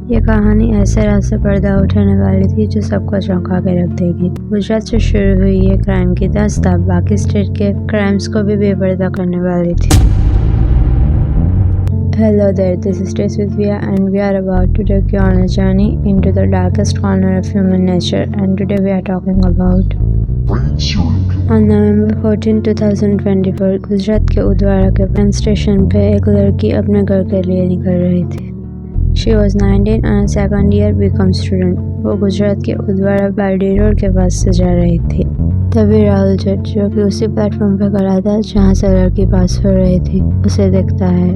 ये कहानी ऐसे रात से पर्दा उठाने वाली थी जो सबको चौंका के रख देगी। गुजरात से शुरू हुई ये क्राइम की दास्तां बाकी स्टेट के क्राइम्स को भी बेपर्दा करने वाली थी। Hello there, this is Trace with Via and we are about to take you on a journey into the darkest corner of human nature, and today we are talking about On November 14, 2024, Gujarat के उदवाड़ा के train station पे एक लड़की अपने घर के लिए निकल रही थी। She was 19 and a second year BCom student. वो गुजरात के उदवाड़ा बालडी रोड के पास से जा रही थी। तभी राहुल जट, जो कि उसी प्लेटफॉर्म पे खड़ा था जहाँ से लड़की पास हो रही थी, उसे देखता है।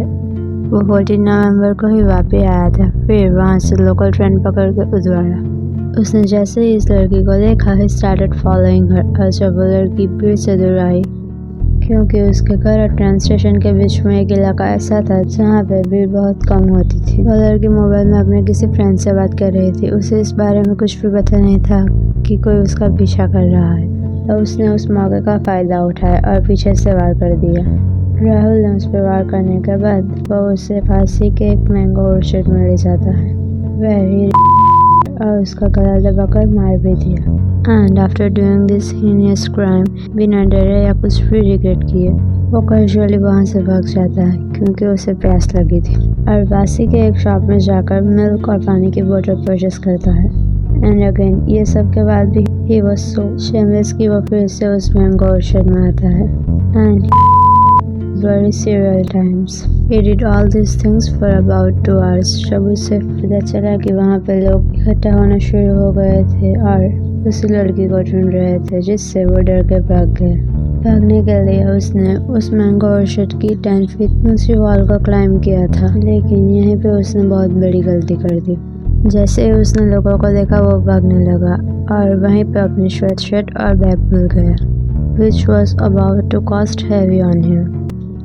वो 14 नवंबर को ही वापस आया था, फिर वहाँ से लोकल ट्रेन पकड़ के उदवाड़ा। उसने जैसे ही इस लड़की को देखा, he started following her, और जब वो लड़की भीड़ से दूर आई, क्योंकि उसके घर और ट्रेन स्टेशन के बीच में एक इलाका ऐसा था जहाँ पे भीड़ बहुत कम होती थी। वो लड़की मोबाइल में अपने किसी फ्रेंड से बात कर रही थी। उसे इस बारे में कुछ भी पता नहीं था कि कोई उसका पीछा कर रहा है, तो उसने उस मौके का फ़ायदा उठाया और पीछे से वार कर दिया। राहुल ने उस पर वार करने के बाद वो उसे फांसी के एक मैंगो ऑर्चर्ड में ले जाता है, और उसका गला दबाकर मार भी दिया। And after doing this heinous crime, बिना डरे या कुछ भी रिग्रेट किए, वो कैजुअली वहाँ से भाग जाता है क्योंकि उसे प्यास लगी थी, और बासी के एक शॉप में जाकर मिल्क और पानी की बोतल परचेस करता है। एंड अगेन, ये सब के बाद भी ही वाज सो शेमलेस कि वो फिर से उस मैंगो ऑर्चर्ड में आता है। And very several times. He did all these things for about 2 hours. जब उसे पता चला कि वहाँ पे लोग इकट्ठा होना शुरू हो गए थे और उस लड़की को ढूंढ रहे थे, जिससे वो डर के भाग गए। भागने के लिए उसने उस मैंगो ऑर्चर्ड की 10 फीट ऊंची वॉल को क्लाइम किया था, लेकिन यहीं पे उसने बहुत बड़ी गलती कर दी। जैसे ही उसने लोगों को देखा, वो भागने लगा और वहीं पे अपनी स्वेट शर्ट और बैग भूल गया, which was about to cost heavy on him.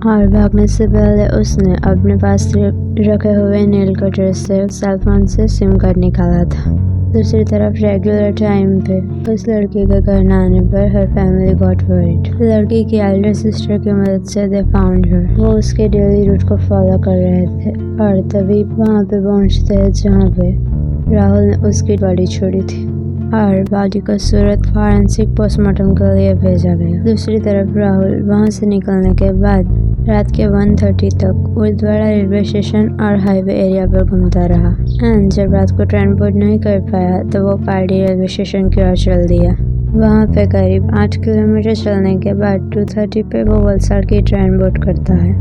और भागने से पहले उसने अपने पास रखे हुए नेल कटर से सेलफोन से सिम कार्ड निकाला था। दूसरी तरफ रेगुलर टाइम पे उस लड़की के घर न आने पर हर फैमिली गॉट वरीड। लड़की की एल्डर सिस्टर की मदद से दे फाउंड हर। वो उसके डेली रूट को फॉलो कर रहे थे और तभी वहाँ पे पहुँचते हैं जहाँ पे राहुल ने उसकी बॉडी छोड़ी थी और बॉडी को सूरत फॉरेंसिक पोस्टमार्टम के लिए भेजा गया। दूसरी तरफ राहुल वहाँ से निकलने के बाद रात के 1:30 तक उदवाड़ा रेलवे स्टेशन और हाईवे एरिया पर घूमता रहा। एंड जब रात को ट्रेन बोर्ड नहीं कर पाया तो वो पार्टी रेलवे स्टेशन की ओर चल दिया। वहाँ पे करीब 8 किलोमीटर चलने के बाद 2:30 पे वो वलसाड़ की ट्रेन बोर्ड करता है,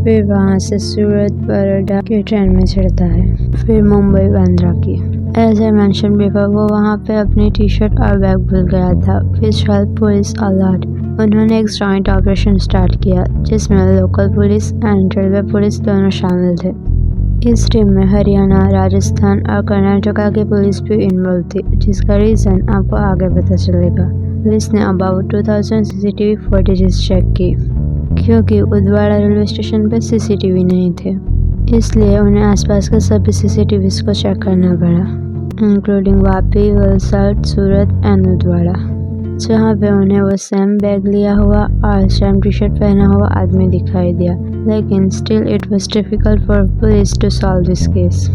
फिर वहाँ से सूरत बड़ौदा की ट्रेन में चढ़ता है, फिर मुंबई बांद्रा की। एज आई मेंशन बिफोर, वो वहाँ पे अपनी टी शर्ट और बैग भूल गया था, विच हेल्प पुलिस अलॉट। उन्होंने एक जॉइंट ऑपरेशन स्टार्ट किया जिसमें local police and railway police दोनों शामिल थे। इस टीम में हरियाणा, राजस्थान और कर्नाटका की पुलिस भी इन्वॉल्व थी, जिसका रीज़न आपको आगे पता चलेगा। पुलिस ने अबाउट 2000 CCTV फुटेजेस चेक की, क्योंकि उदवाड़ा रेलवे स्टेशन पर CCTV नहीं थे, इसलिए उन्हें आसपास के सभी CCTVs को चेक करना पड़ा, including Vapi, Valsad, Surat and Udvada, जहाँ पे उन्हें वो सेम बैग लिया हुआ और सेम टी शर्ट पहना हुआ आदमी दिखाई दिया। लेकिन still it was difficult for police to solve this case,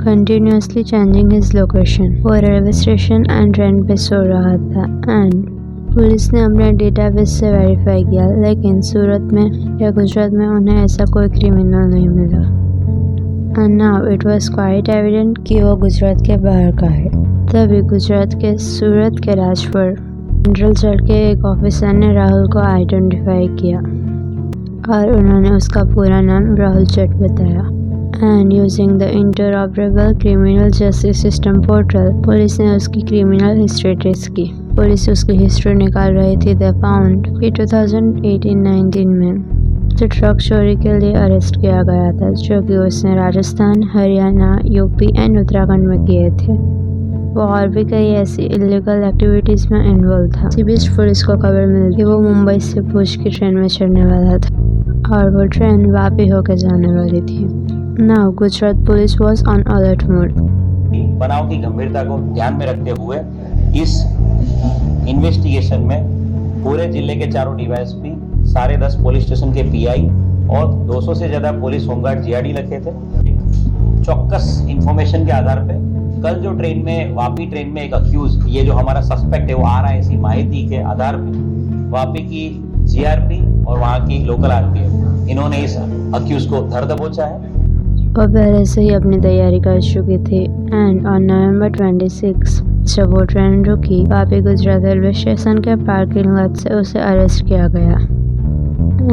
continuously changing his location. वो रेलवे स्टेशन एंड ट्रेन पे सो रहा था एंड पुलिस ने अपने डेटाबेस से वेरीफाई किया, लेकिन सूरत में या गुजरात में उन्हें ऐसा कोई क्रिमिनल नहीं मिला। And now it was quite evident कि वो गुजरात के बाहर का है। तभी गुजरात के सूरत के राजपुर जनरल चढ़ के एक ऑफिसर ने राहुल को आइडेंटिफाई किया और उन्होंने उसका पूरा नाम राहुल जट बताया। And using the interoperable criminal justice system portal, police ने उसकी क्रिमिनल हिस्ट्री ट्रेस की। पुलिस उसकी हिस्ट्री निकाल रही थी। दे फाउंड कि 2018-19 में उसे ट्रक चोरी के लिए अरेस्ट किया गया था, जो कि उसने राजस्थान, हरियाणा, यूपी एंड उत्तराखंड में किए थे। वो और भी कई ऐसी इलीगल एक्टिविटीज़ में इन्वॉल्व था। इसी बीच पुलिस को खबर मिली कि वो मुंबई से भुज की ट्रेन में चढ़ने वाला था और वो ट्रेन वापी होकर जाने वाली थी। Now Gujarat police was on alert mode. बनाव की गंभीरता को ध्यान में रखते हुए इस इन्वेस्टिगेशन में पूरे जिले के चारों डीवाईएसपी, 10.5 पुलिस स्टेशन के PI और 200 से ज्यादा पुलिस होमगार्ड GRD रखे थे। चौकस इंफॉर्मेशन के आधार पे कल जो ट्रेन में वापी ट्रेन में एक अक्यूज, ये जो हमारा सस्पेक्ट है वो आ रहा है, इसी माहिती के आधार पे वापी की जीआरपी और वहाँ की लोकल आरपीएफ इन्होंने इस अक्यूज को धर दबोचा है। वो पहले से ही अपनी तैयारी कर चुकी थी एंड ऑन नवंबर 26 जब वो ट्रेन रुकी, वापी गुजरात रेलवे स्टेशन के पार्किंग लॉट से उसे अरेस्ट किया गया।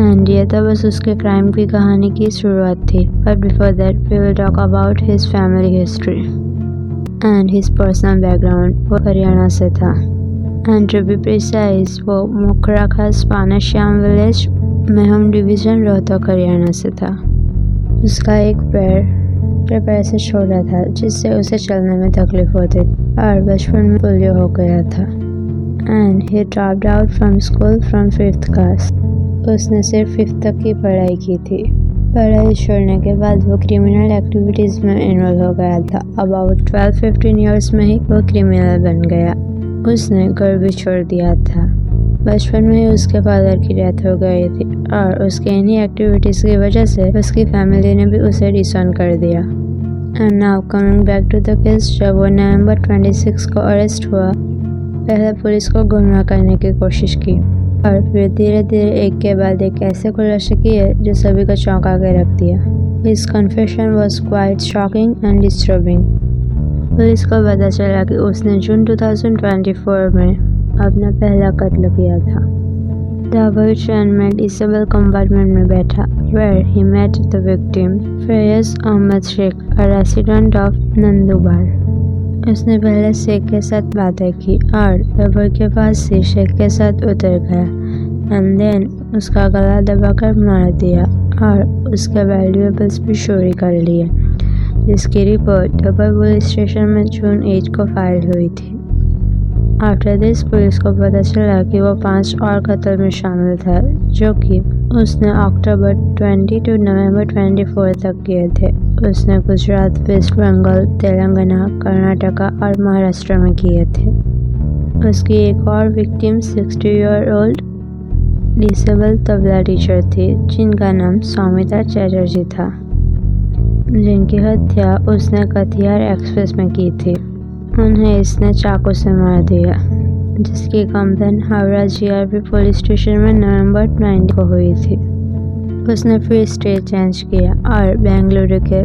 एंड ये तो बस उसके क्राइम की कहानी की शुरुआत थी, but before that we will talk about his family history and his personal background. वो हरियाणा से था एंड टू बी प्रिसाइज वो मुखरा खास पानाश्याम विलेज मेहम डिवीजन रोहतक हरियाणा से था। उसका एक पैर से छोटा था जिससे उसे चलने में तकलीफ होती और बचपन में पोलियो हो गया था and he dropped out from school from 5th class. उसने सिर्फ 5th तक की पढ़ाई की थी। पढ़ाई छोड़ने के बाद वो क्रिमिनल एक्टिविटीज़ में इन्वॉल्व हो गया था। अबाउट 12-15 ईयर्स में ही वो क्रिमिनल बन गया। उसने घर भी छोड़ दिया था। बचपन में ही उसके फादर की डेथ हो गई थी और उसके इन्हीं एक्टिविटीज़ की वजह से उसकी फैमिली ने भी उसे डिसऑन कर दिया। And now coming back to the case, जब वो नवंबर 26 को अरेस्ट हुआ, पहले पुलिस को गुमराह करने की कोशिश की और फिर धीरे धीरे एक के बाद एक ऐसे खुलासे किए जो सभी को चौंका के रख दिया। His confession was quite shocking and disturbing. Police को पता चला कि उसने जून 2024 में अपना पहला कत्ल किया था। द बॉय ट्रेन में डिसेबल कंपार्टमेंट में बैठा, where he met the victim, फैयज Ahmad Sheikh, a resident of नंदुबार। उसने पहले शेख के साथ बातें की और डबर के पास से शेख के साथ उतर गया एंड देन उसका गला दबाकर मार दिया और उसके वैल्यूएबल्स भी चोरी कर लिए, जिसकी रिपोर्ट डबर पुलिस स्टेशन में जून 8 को फाइल हुई थी। आफ्टर दिस पुलिस को पता चला कि वो 5 और कत्ल में शामिल था, जो कि उसने अक्टूबर 20 to नवंबर 24 तक किए थे। उसने गुजरात, वेस्ट बंगाल, तेलंगाना, कर्नाटका और महाराष्ट्र में किए थे। उसकी एक और victim 60-year-old disable tabla teacher थी जिनका नाम सौमिता चैटर्जी था, जिनकी हत्या उसने कथियार एक्सप्रेस में की थी। उन्हें इसने चाकू से मार दिया, जिसकी complain Howrah GRP police station में नवंबर 9 को हुई थी। उसने फिर स्टेट चेंज किया और बेंगलुरु के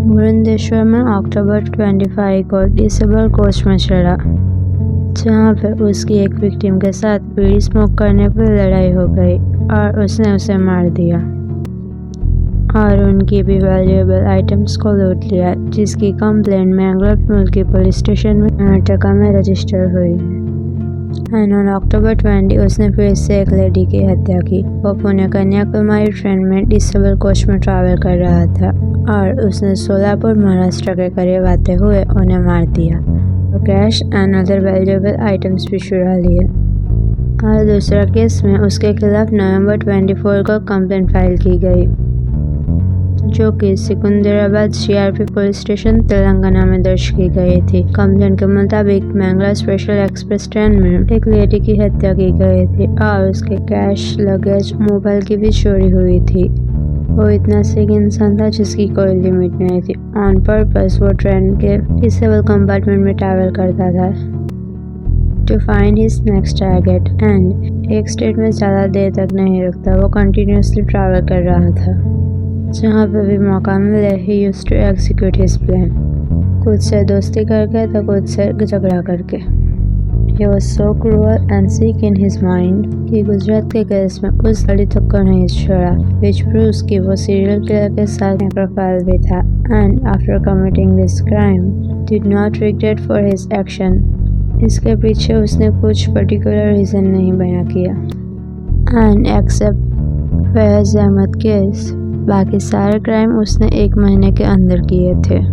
मुरुदेश्वर में अक्टूबर 25 को डिसेबल कोच में चढ़ा, जहाँ पर उसकी एक विक्टिम के साथ बीड़ी स्मोक करने पर लड़ाई हो गई और उसने उसे मार दिया और उनकी भी वैल्यूएबल आइटम्स को लूट लिया, जिसकी कंप्लेंट मैंगलोर की पुलिस स्टेशन में कर्नाटका में रजिस्टर हुई। एंड ऑन अक्टूबर 20 उसने फिर से एक लेडी की हत्या की। वो पुणे कन्याकुमारी ट्रेन में डिसेबल कोच में ट्रैवल कर रहा था और उसने सोलापुर महाराष्ट्र के करीब आते हुए उन्हें मार दिया और cash and other valuable items भी चुरा लिए। और दूसरा केस में उसके खिलाफ नवंबर 24 को कंप्लेंट फाइल की गई, जो कि Secunderabad GRP police station Telangana में दर्ज की गई थी। कंप्लेंट के मुताबिक मैंगलोर स्पेशल एक्सप्रेस ट्रेन में एक लेडी की हत्या की गई थी और उसके कैश, लगेज, मोबाइल की भी चोरी हुई थी। वो इतना सिक इंसान था जिसकी कोई लिमिट नहीं थी। ऑन पर्पस वो ट्रेन के डिसेबल कंपार्टमेंट में ट्रैवल करता था to find his next target and एक स्टेट में ज़्यादा देर तक नहीं रुकता। वो कंटिन्यूसली ट्रैवल कर रहा था, जहाँ पे भी मौका मिले he used to execute his plan. खुद से दोस्ती करके तो खुद से झगड़ा करके। He was so cruel and sick in his mind कि गुजरात के केस में उस लड़की तक को नहीं छोड़ा, which proves कि वो सीरियल किलर के साथ प्रोफाइल भी था and after committing this crime did not regret for his action। इसके पीछे उसने कुछ पर्टिकुलर रीज़न नहीं बयां किया and except फैयज अहमद केस, बाकी सारे क्राइम उसने 1 महीने के अंदर किए थे।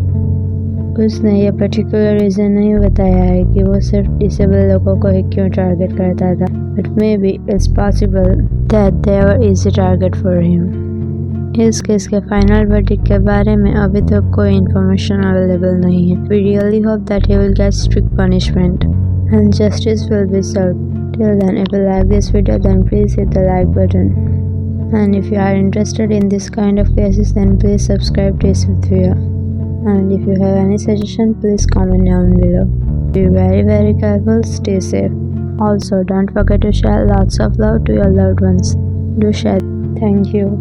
उसने ये पर्टिकुलर रीज़न नहीं बताया है कि वो सिर्फ डिसेबल लोगों को ही क्यों टारगेट करता था, but may be it's possible that they were easy target for him. इस केस के फाइनल वर्डिक्ट के बारे में अभी तक कोई इन्फॉर्मेशन अवेलेबल नहीं है। We really hope that he will get strict punishment and justice will be served. Till then, if you like this video, then please hit the like button. And if you are interested in this kind of cases, then please subscribe to Isvithvia. if you have any suggestion, please comment down below. Be very careful, stay safe. Also, don't forget to share lots of love to your loved ones. Do share. Thank you.